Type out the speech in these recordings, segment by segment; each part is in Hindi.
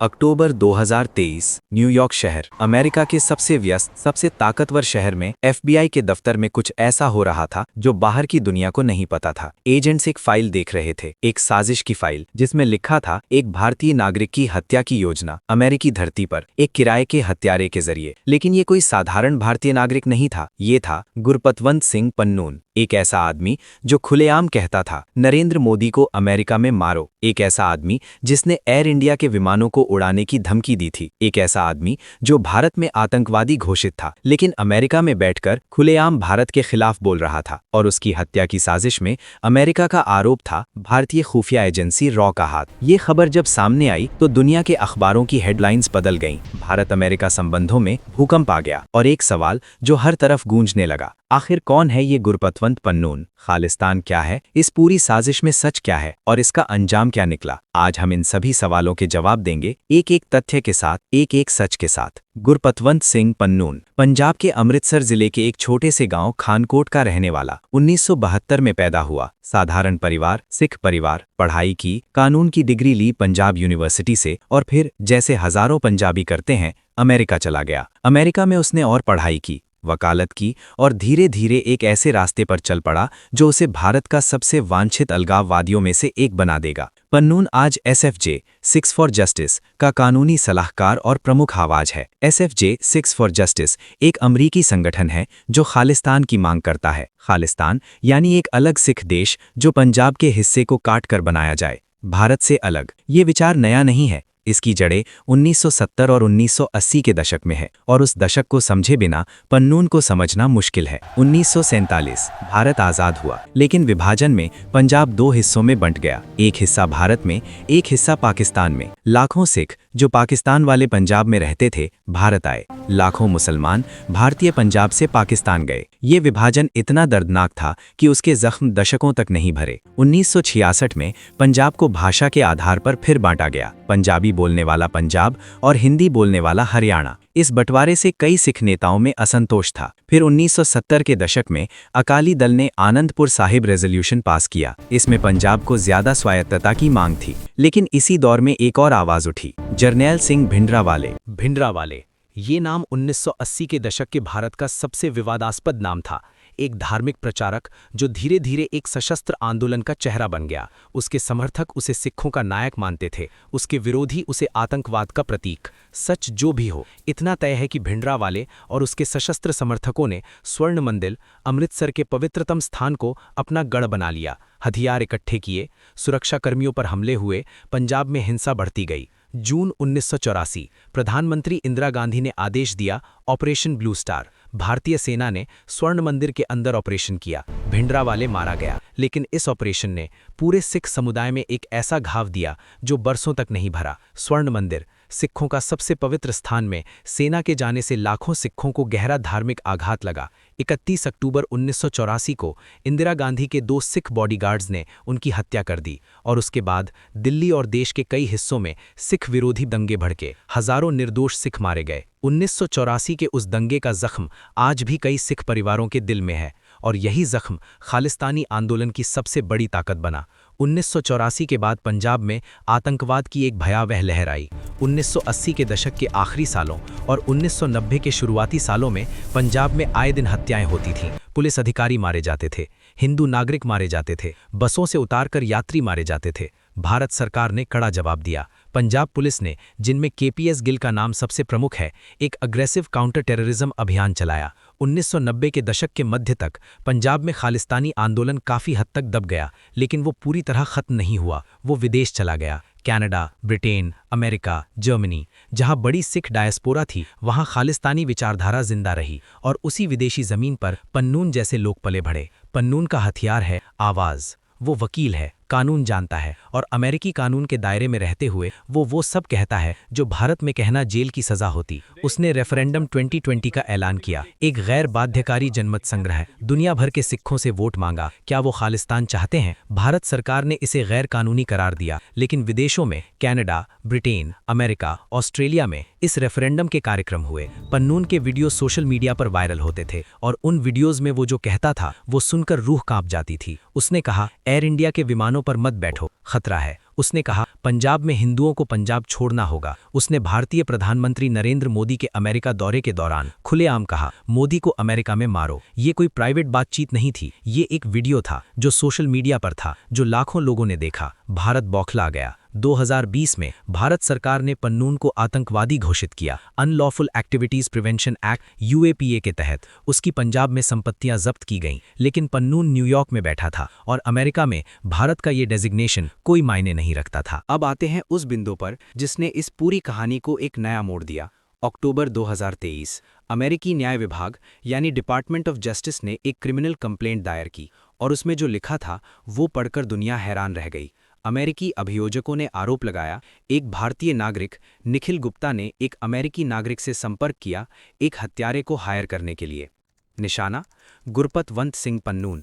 अक्टूबर 2023, न्यूयॉर्क शहर, अमेरिका के सबसे व्यस्त, सबसे ताकतवर शहर में एफबीआई के दफ्तर में कुछ ऐसा हो रहा था जो बाहर की दुनिया को नहीं पता था। एजेंट्स एक फाइल देख रहे थे, एक साजिश की फाइल, जिसमें लिखा था एक भारतीय नागरिक की हत्या की योजना अमेरिकी धरती पर एक किराए के हत्यारे के जरिए। लेकिन ये कोई साधारण भारतीय नागरिक नहीं था, ये था गुरपतवंत सिंह पन्नून, एक ऐसा आदमी जो खुलेआम कहता था नरेंद्र मोदी को अमेरिका में मारो, एक ऐसा आदमी जिसने एयर इंडिया के विमानों को उड़ाने की धमकी दी थी, एक ऐसा आदमी जो भारत में आतंकवादी घोषित था लेकिन अमेरिका में बैठकर खुलेआम भारत के खिलाफ बोल रहा था। और उसकी हत्या की साजिश में अमेरिका का आरोप था भारतीय खुफिया एजेंसी रॉ का हाथ। ये खबर जब सामने आई तो दुनिया के अखबारों की हेडलाइंस बदल गईं। भारत अमेरिका संबंधों में भूकंप आ गया और एक सवाल जो हर तरफ गूंजने लगा, आखिर कौन है ये गुरपतवंत पन्नून? खालिस्तान क्या है? इस पूरी साजिश में सच क्या है और इसका अंजाम क्या निकला? आज हम इन सभी सवालों के जवाब देंगे, एक एक तथ्य के साथ, एक एक सच के साथ। गुरपतवंत सिंह पन्नून पंजाब के अमृतसर जिले के एक छोटे से गांव खानकोट का रहने वाला, 1972 में पैदा हुआ। साधारण परिवार, सिख परिवार, पढ़ाई की, कानून की डिग्री ली पंजाब यूनिवर्सिटी से और फिर जैसे हजारों पंजाबी करते हैं अमेरिका चला गया। अमेरिका में उसने और पढ़ाई की, वकालत की और धीरे धीरे एक ऐसे रास्ते पर चल पड़ा जो उसे भारत का सबसे वांछित अलगाववादियों में से एक बना देगा। पन्नून आज एसएफजे 6 फॉर जस्टिस का कानूनी सलाहकार और प्रमुख आवाज है। एसएफजे 6 फॉर जस्टिस एक अमरीकी संगठन है जो खालिस्तान की मांग करता है। खालिस्तान यानी एक अलग सिख देश जो पंजाब के हिस्से को काट कर बनाया जाए, भारत से अलग। ये विचार नया नहीं है, इसकी जड़ें 1970 और 1980 के दशक में है और उस दशक को समझे बिना पन्नून को समझना मुश्किल है। 1947 भारत आज़ाद हुआ, लेकिन विभाजन में पंजाब दो हिस्सों में बंट गया, एक हिस्सा भारत में, एक हिस्सा पाकिस्तान में। लाखों सिख जो पाकिस्तान वाले पंजाब में रहते थे भारत आए, लाखों मुसलमान भारतीय पंजाब से पाकिस्तान गए। ये विभाजन इतना दर्दनाक था कि उसके जख्म दशकों तक नहीं भरे। 1966 में पंजाब को भाषा के आधार पर फिर बांटा गया, पंजाबी बोलने वाला पंजाब और हिंदी बोलने वाला हरियाणा। इस बंटवारे से कई सिख नेताओं में असंतोष था। फिर 1970 के दशक में अकाली दल ने आनंदपुर साहिब रेजोल्यूशन पास किया। इसमें पंजाब को ज्यादा स्वायत्तता की मांग थी। लेकिन इसी दौर में एक और आवाज उठी, जरनैल सिंह भिंडरावाले। ये नाम 1980 के दशक के भारत का सबसे विवादास्पद नाम था। एक धार्मिक प्रचारक जो धीरे धीरे एक सशस्त्र आंदोलन का चेहरा बन गया। उसके समर्थक उसे सिखों का नायक मानते थे, उसके विरोधी उसे आतंकवाद का प्रतीक। सच जो भी हो, इतना तय है कि भिंडरावाले और उसके सशस्त्र समर्थकों ने स्वर्ण मंदिर, अमृतसर के पवित्रतम स्थान को अपना गढ़ बना लिया। हथियार इकट्ठे किए, सुरक्षाकर्मियों पर हमले हुए, पंजाब में हिंसा बढ़ती गई। जून 1984 प्रधानमंत्री इंदिरा गांधी ने आदेश दिया, ऑपरेशन ब्लू स्टार। भारतीय सेना ने स्वर्ण मंदिर के अंदर ऑपरेशन किया, भिंडरावाले मारा गया। लेकिन इस ऑपरेशन ने पूरे सिख समुदाय में एक ऐसा घाव दिया जो बरसों तक नहीं भरा। स्वर्ण मंदिर, सिखों का सबसे पवित्र स्थान, में सेना के जाने से लाखों सिखों को गहरा धार्मिक आघात लगा। 31 अक्टूबर 1984 को इंदिरा गांधी के 2 सिख बॉडीगार्ड्स ने उनकी हत्या कर दी और उसके बाद दिल्ली और देश के कई हिस्सों में सिख विरोधी दंगे भड़के, हजारों निर्दोष सिख मारे गए। 1984 के उस दंगे का जख्म आज भी कई सिख परिवारों के दिल में है और यही जख्म खालिस्तानी आंदोलन की सबसे बड़ी ताकत बना। 1984 के बाद पंजाब में आतंकवाद की एक भयावह लहर आई। 1980 के दशक के आखिरी सालों और 1990 के शुरुआती सालों में पंजाब में आए दिन हत्याएं होती थीं। पुलिस अधिकारी मारे जाते थे, हिंदू नागरिक मारे जाते थे, बसों से उतारकर यात्री मारे जाते थे। भारत सरकार ने कड़ा जवाब दिया। पंजाब पुलिस ने, जिनमें केपीएस गिल का नाम सबसे प्रमुख है, एक अग्रेसिव काउंटर टेररिज्म अभियान चलाया। 1990 के दशक के मध्य तक पंजाब में खालिस्तानी आंदोलन काफ़ी हद तक दब गया, लेकिन वो पूरी तरह खत्म नहीं हुआ। वो विदेश चला गया। कनाडा, ब्रिटेन, अमेरिका, जर्मनी, जहां बड़ी सिख डायस्पोरा थी, वहां खालिस्तानी विचारधारा जिंदा रही और उसी विदेशी जमीन पर पन्नून जैसे लोग पले बढ़े। पन्नून का हथियार है आवाज़। वो वकील है, कानून जानता है और अमेरिकी कानून के दायरे में रहते हुए वो सब कहता है जो भारत में कहना जेल की सजा होती। उसने रेफरेंडम 2020 का ऐलान किया, एक गैर बाध्यकारी जनमत संग्रह, दुनिया भर के सिखों से वोट मांगा। क्या वो खालिस्तान चाहते हैं? भारत सरकार ने इसे गैर कानूनी करार दिया, लेकिन विदेशों में कनाडा, ब्रिटेन, अमेरिका, ऑस्ट्रेलिया में इस रेफरेंडम के कार्यक्रम हुए। पन्नून के वीडियो सोशल मीडिया पर वायरल होते थे और उन वीडियोज में वो जो कहता था वो सुनकर रूह कांप जाती थी। उसने कहा, एयर इंडिया के विमानों पर मत बैठो, खतरा है। उसने कहा, पंजाब में हिंदुओं को पंजाब छोड़ना होगा। उसने भारतीय प्रधानमंत्री नरेंद्र मोदी के अमेरिका दौरे के दौरान खुलेआम कहा, मोदी को अमेरिका में मारो। ये कोई प्राइवेट बातचीत नहीं थी, ये एक वीडियो था जो सोशल मीडिया पर था, जो लाखों लोगों ने देखा। भारत बौखला गया। 2020 में भारत सरकार ने पन्नून को आतंकवादी घोषित किया। Unlawful activities prevention act UAPA के तहत उसकी पंजाब में संपत्तियां जब्त की गईं, लेकिन पन्नून न्यूयॉर्क में बैठा था और अमेरिका में भारत का ये डेजिग्नेशन कोई मायने नहीं रखता था। अब आते हैं उस बिंदु पर जिसने इस पूरी कहानी को एक नया मोड़ दिया। अक्टूबर 2023 अमेरिकी न्याय विभाग यानी डिपार्टमेंट ऑफ जस्टिस ने एक क्रिमिनल कंप्लेंट दायर की और उसमें जो लिखा था वो पढ़कर दुनिया हैरान रह गई। अमेरिकी अभियोजकों ने आरोप लगाया, एक भारतीय नागरिक निखिल गुप्ता ने एक अमेरिकी नागरिक से संपर्क किया एक हत्यारे को हायर करने के लिए। निशाना गुरपतवंत सिंह पन्नून,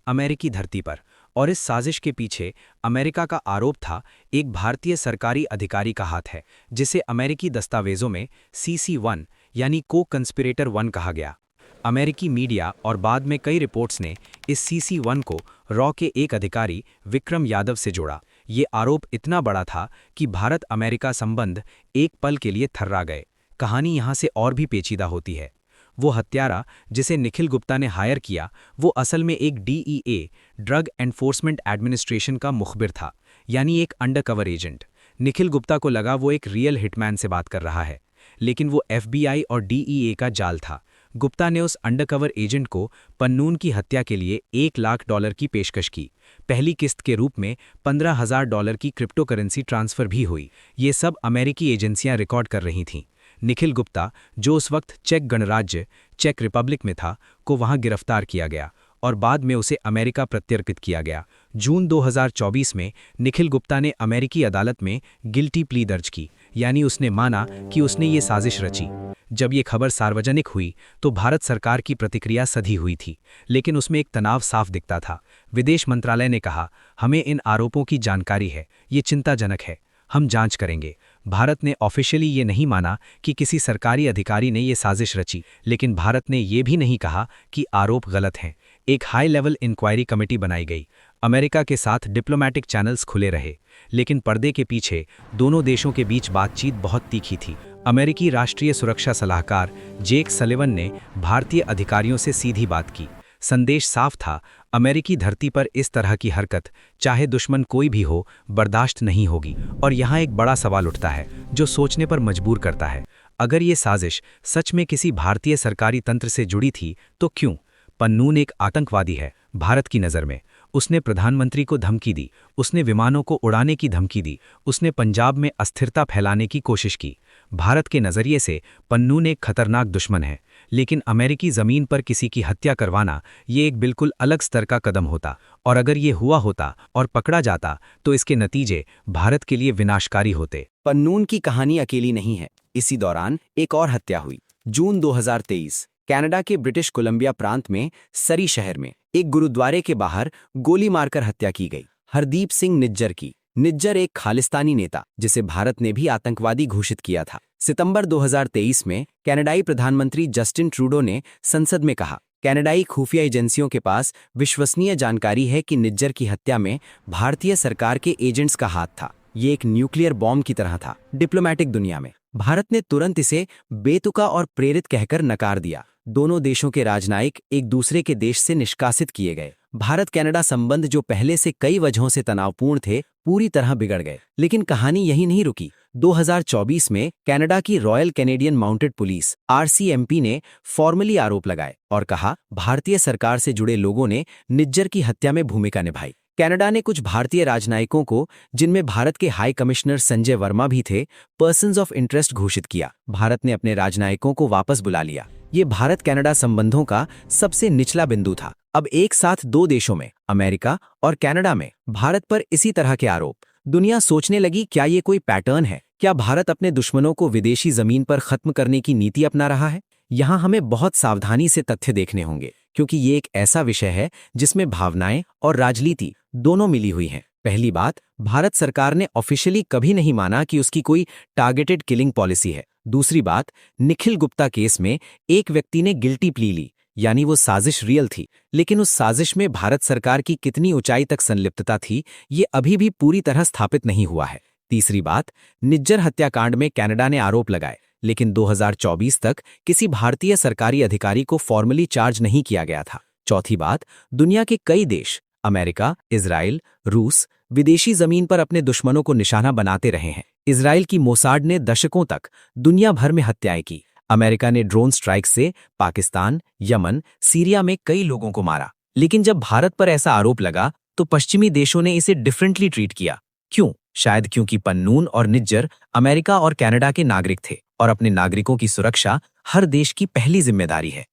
अमेरिकी धरती पर। और इस साजिश के पीछे अमेरिका का आरोप था एक भारतीय सरकारी अधिकारी का हाथ है, जिसे अमेरिकी दस्तावेजों में CC1 यानी को कंस्पिरेटर 1 कहा गया। अमेरिकी मीडिया और बाद में कई रिपोर्ट्स ने इस CC1 को रॉ के एक अधिकारी विक्रम यादव से जोड़ा। ये आरोप इतना बड़ा था कि भारत अमेरिका संबंध एक पल के लिए थर्रा गए। कहानी यहाँ से और भी पेचीदा होती है। वो हत्यारा जिसे निखिल गुप्ता ने हायर किया, वो असल में एक DEA ड्रग एनफोर्समेंट एडमिनिस्ट्रेशन का मुखबिर था, यानी एक अंडरकवर एजेंट। निखिल गुप्ता को लगा वो एक रियल हिटमैन से बात कर रहा है, लेकिन वो FBI और DEA का जाल था। गुप्ता ने उस अंडरकवर एजेंट को पन्नून की हत्या के लिए $1 लाख की पेशकश की। पहली किस्त के रूप में $15,000 की क्रिप्टो करेंसी ट्रांसफर भी हुई। ये सब अमेरिकी एजेंसियां रिकॉर्ड कर रही थीं। निखिल गुप्ता, जो उस वक्त चेक गणराज्य चेक रिपब्लिक में था, को वहां गिरफ्तार किया गया और बाद में उसे अमेरिका प्रत्यर्पित किया गया। जून 2024 में निखिल गुप्ता ने अमेरिकी अदालत में गिल्टी प्ली दर्ज की, यानी उसने माना कि उसने ये साजिश रची। जब ये खबर सार्वजनिक हुई तो भारत सरकार की प्रतिक्रिया सधी हुई थी, लेकिन उसमें एक तनाव साफ दिखता था। विदेश मंत्रालय ने कहा, हमें इन आरोपों की जानकारी है, ये चिंताजनक है, हम जांच करेंगे। भारत ने ऑफिशियली ये नहीं माना कि किसी सरकारी अधिकारी ने ये साजिश रची, लेकिन भारत ने ये भी नहीं कहा कि आरोप गलत हैं। एक हाई लेवल इंक्वायरी कमेटी बनाई गई। अमेरिका के साथ डिप्लोमैटिक चैनल्स खुले रहे, लेकिन पर्दे के पीछे दोनों देशों के बीच बातचीत बहुत तीखी थी। अमेरिकी राष्ट्रीय सुरक्षा सलाहकार जेक सलिवन ने भारतीय अधिकारियों से सीधी बात की। संदेश साफ था, अमेरिकी धरती पर इस तरह की हरकत, चाहे दुश्मन कोई भी हो, बर्दाश्त नहीं होगी। और यहाँ एक बड़ा सवाल उठता है जो सोचने पर मजबूर करता है। अगर ये साजिश सच में किसी भारतीय सरकारी तंत्र से जुड़ी थी तो क्यों? पन्नून एक आतंकवादी है भारत की नज़र में। उसने प्रधानमंत्री को धमकी दी, उसने विमानों को उड़ाने की धमकी दी, उसने पंजाब में अस्थिरता फैलाने की कोशिश की। भारत के नज़रिए से पन्नून एक खतरनाक दुश्मन है, लेकिन अमेरिकी ज़मीन पर किसी की हत्या करवाना ये एक बिल्कुल अलग स्तर का कदम होता। और अगर ये हुआ होता और पकड़ा जाता तो इसके नतीजे भारत के लिए विनाशकारी होते। पन्नून की कहानी अकेली नहीं है। इसी दौरान एक और हत्या हुई। जून 2023 कनाडा के ब्रिटिश कोलंबिया प्रांत में सरी शहर में एक गुरुद्वारे के बाहर गोली मारकर हत्या की गई हरदीप सिंह निज्जर की। निज्जर एक खालिस्तानी नेता जिसे भारत ने भी आतंकवादी घोषित किया था। सितंबर 2023 में कनाडाई प्रधानमंत्री जस्टिन ट्रूडो ने संसद में कहा, कनाडाई खुफिया एजेंसियों के पास विश्वसनीय जानकारी है कि निज्जर की हत्या में भारतीय सरकार के एजेंट्स का हाथ था। ये एक न्यूक्लियर बॉम्ब की तरह था। डिप्लोमैटिक दुनिया में भारत ने तुरंत इसे बेतुका और प्रेरित कहकर नकार दिया। दोनों देशों के राजनयिक एक दूसरे के देश से निष्कासित किए गए। भारत कनाडा संबंध जो पहले से कई वजहों से तनावपूर्ण थे, पूरी तरह बिगड़ गए। लेकिन कहानी यही नहीं रुकी। 2024 में कनाडा की royal Canadian mounted police RCMP ने फॉर्मली आरोप लगाए और कहा, भारतीय सरकार से जुड़े लोगों ने निज्जर की हत्या में भूमिका निभाई। कनाडा ने कुछ भारतीय राजनयिकों को, जिनमें भारत के हाई कमिश्नर संजय वर्मा भी थे, पर्सन्स ऑफ इंटरेस्ट घोषित किया। भारत ने अपने राजनयिकों को वापस बुला लिया। ये भारत कनाडा संबंधों का सबसे निचला बिंदु था। अब एक साथ दो देशों में, अमेरिका और कनाडा में, भारत पर इसी तरह के आरोप। दुनिया सोचने लगी, क्या ये कोई पैटर्न है? क्या भारत अपने दुश्मनों को विदेशी जमीन पर खत्म करने की नीति अपना रहा है? यहाँ हमें बहुत सावधानी से तथ्य देखने होंगे, क्योंकि ये एक ऐसा विषय है जिसमें भावनाएं और राजनीति दोनों मिली हुई हैं। पहली बात, भारत सरकार ने ऑफिशियली कभी नहीं माना कि उसकी कोई टारगेटेड किलिंग पॉलिसी है। दूसरी बात, निखिल गुप्ता केस में एक व्यक्ति ने गिल्टी प्ली ली, यानी वो साजिश रियल थी, लेकिन उस साजिश में भारत सरकार की कितनी ऊंचाई तक संलिप्तता थी, ये अभी भी पूरी तरह स्थापित नहीं हुआ है। तीसरी बात, निज्जर हत्याकांड में कनाडा ने आरोप लगाए, लेकिन 2024 तक किसी भारतीय सरकारी अधिकारी को फॉर्मली चार्ज नहीं किया गया था। चौथी बात, दुनिया के कई देश, अमेरिका, इजराइल, रूस, विदेशी जमीन पर अपने दुश्मनों को निशाना बनाते रहे हैं। इजराइल की मोसाड ने दशकों तक दुनिया भर में हत्याएं की। अमेरिका ने ड्रोन स्ट्राइक से पाकिस्तान, यमन, सीरिया में कई लोगों को मारा। लेकिन जब भारत पर ऐसा आरोप लगा तो पश्चिमी देशों ने इसे डिफरेंटली ट्रीट किया। क्यों? शायद क्योंकि पन्नून और निज्जर अमेरिका और कनाडा के नागरिक थे और अपने नागरिकों की सुरक्षा हर देश की पहली जिम्मेदारी है।